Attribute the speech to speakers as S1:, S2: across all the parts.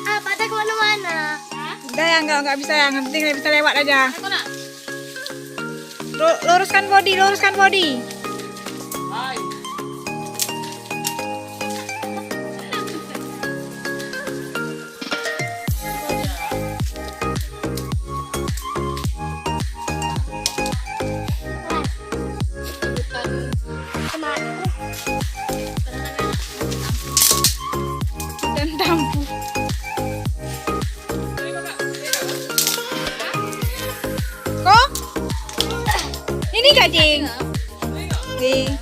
S1: Apa ada kemana-mana?
S2: Udah ya, nggak bisa, yang penting bisa lewat aja. Luruskan body, luruskan body. Dan tampu. Kok? Ini cacing. Nih.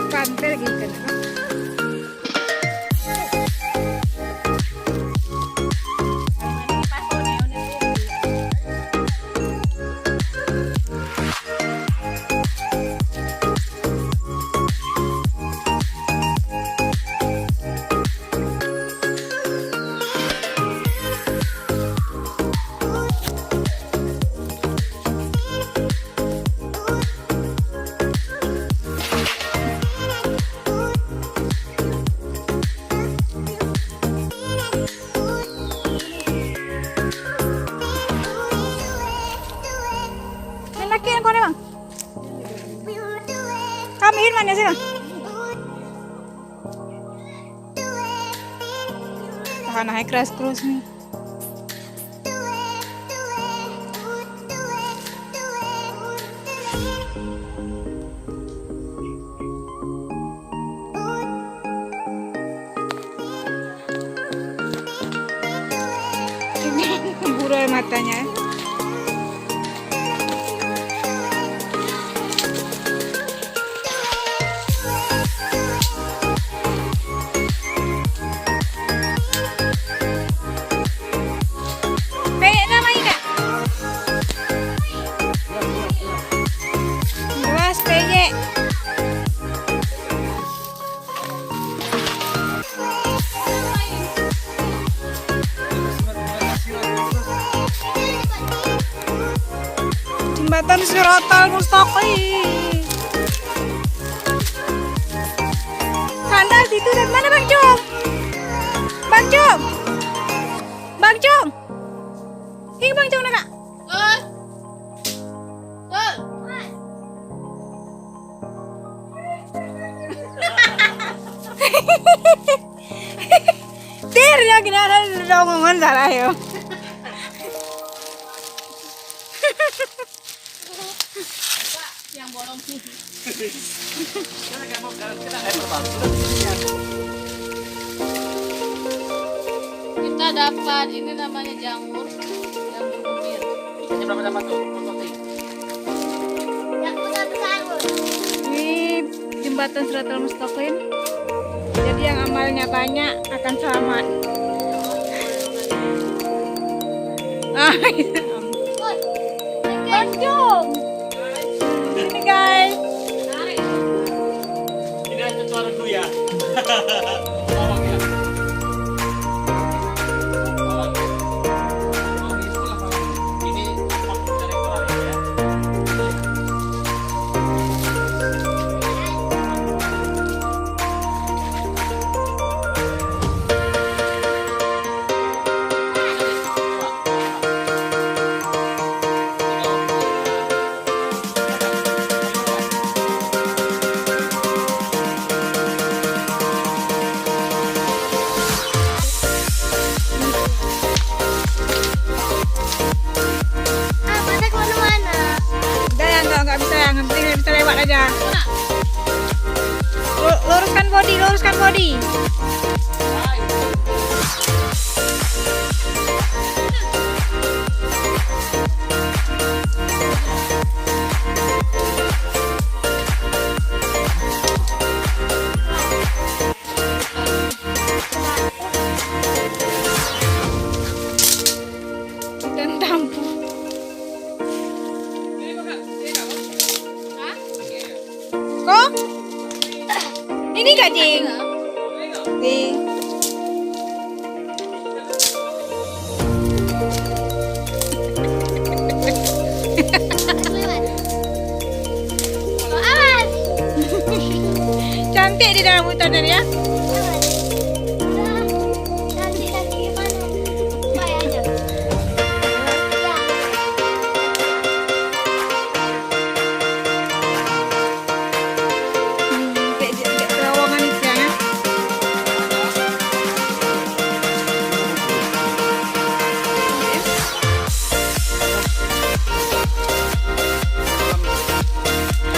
S2: Pantai gitu. Nakin ko na bang? Kami yun man sila. Baka nakikross-cross nih. Burai matanya. Jembatan Siratal Mustaqim. Sandal itu dari mana Bang Jom? Bang Jom. Bang Jom. Ini Bang Jom nak? Dir ya gini ada ngomongan salah yo.
S3: Yang bolong sih. Kita dapat ini namanya jamur bumir.
S4: Ini berapa dapat tuh?
S1: Yang punya besar.
S2: Ini jembatan Siratal Mustaqim. Jadi yang amalnya banyak akan selamat. Bang Jom. Ini guys.
S4: Ini ada suaraku ya.
S2: Rodi. Dan tampu. Kok? Ini gak, Jing? Di.
S1: Aman.
S2: Cantik di dalam hutan dan ya.
S1: Nanti gimana? Baik aja. Ya.
S2: Kayak terowongan itu ya.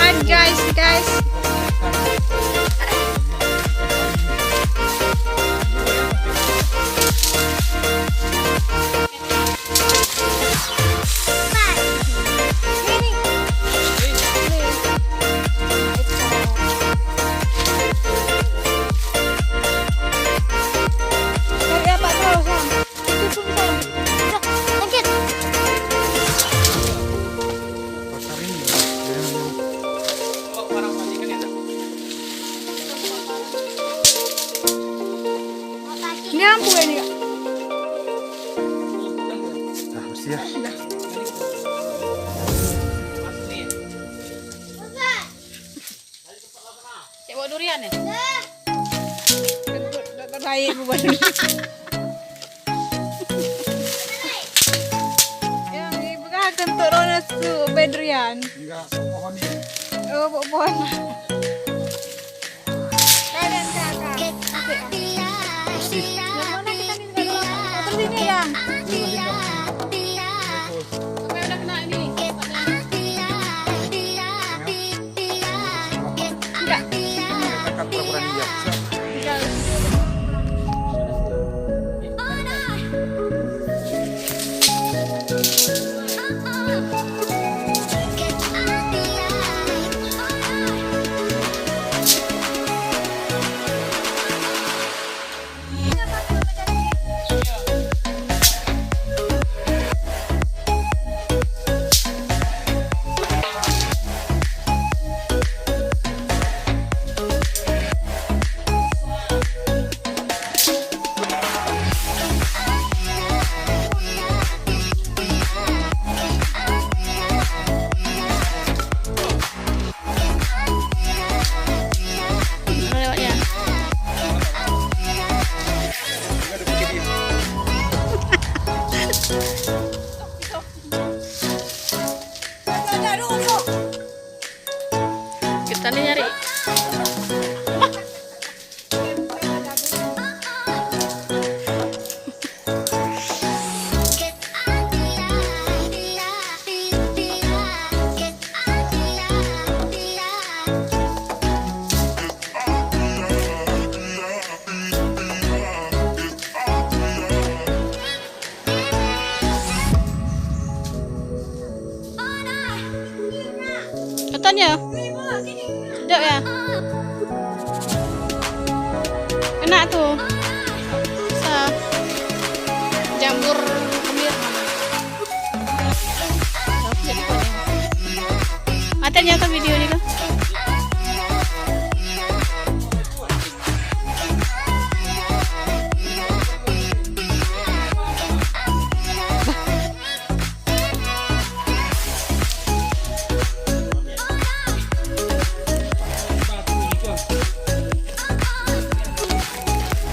S2: Hai guys. Dari apa terus, Sam? Tutup, Sam.
S1: Sakit.
S4: Kalau orang mandi kan enak.
S2: Ini lampu ya ini, Kak?
S5: Nah, mesti ya.
S3: Cek bawa durian ya?
S2: Baik, buat yang ibu kan kentut Rona tu bedrian.
S5: Enggak, pohon ini.
S2: Oh, pohon. Kalian kakak. Terus ini ya.
S3: Sampai udah kena ini.
S2: Enggak.
S5: Akan pura-pura lihat.
S3: Lewatnya. Kita nih nyari. Katanya. Sedap ya? Enak tuh. Bisa. Jamur kemir. Jadi kuning. Matanya ke video ini kan?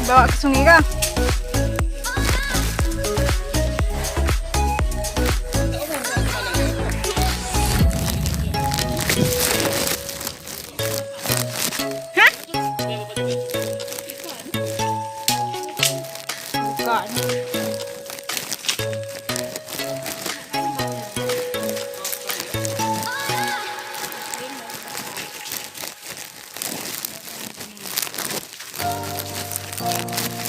S2: Bawa ke sungai kah? Hah? Bukan. Bye.